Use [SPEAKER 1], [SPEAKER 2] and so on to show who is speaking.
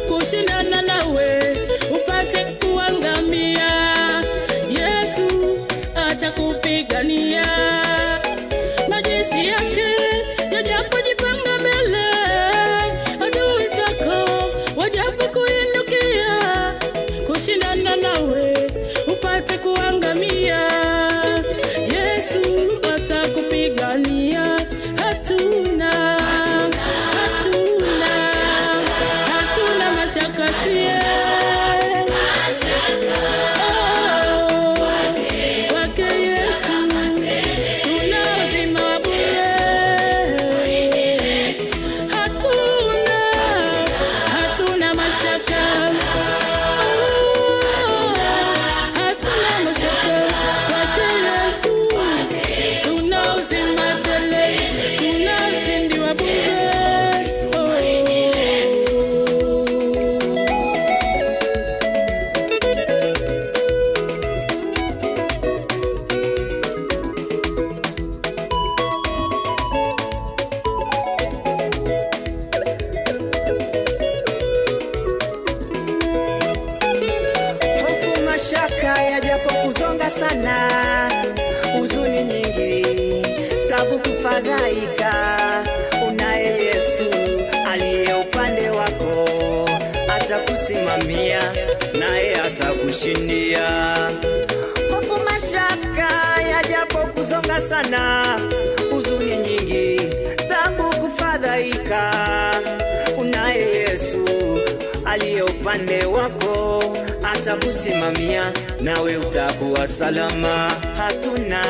[SPEAKER 1] Kushindana nawe upate kuangamia, Yesu atakupigania. Majeshi yake yajapojipanga mbele, adui zako wajapokuinukia. Kushindana nawe upate kuangamia, Yesu atakupigania. Hatuna mashaka sie kwake Yesu, tuna uzima wa bure. Hatuna mashaka, hatuna mashaka kwake Yesu, tuna uzima tele, tuna ushindi wa bure.
[SPEAKER 2] Mashaka yajapo kuzonga sana, huzuni nyingi, tabu kufadhaika, unaye Yesu aliye upande wako, atakusimamia naye atakushindia. Hofu mashaka yajapo kuzonga sana, huzuni nyingi, tabu kufadhaika, unaye Yesu aliye upande wako, atakusimamia nawe utakuwa salama. Hatuna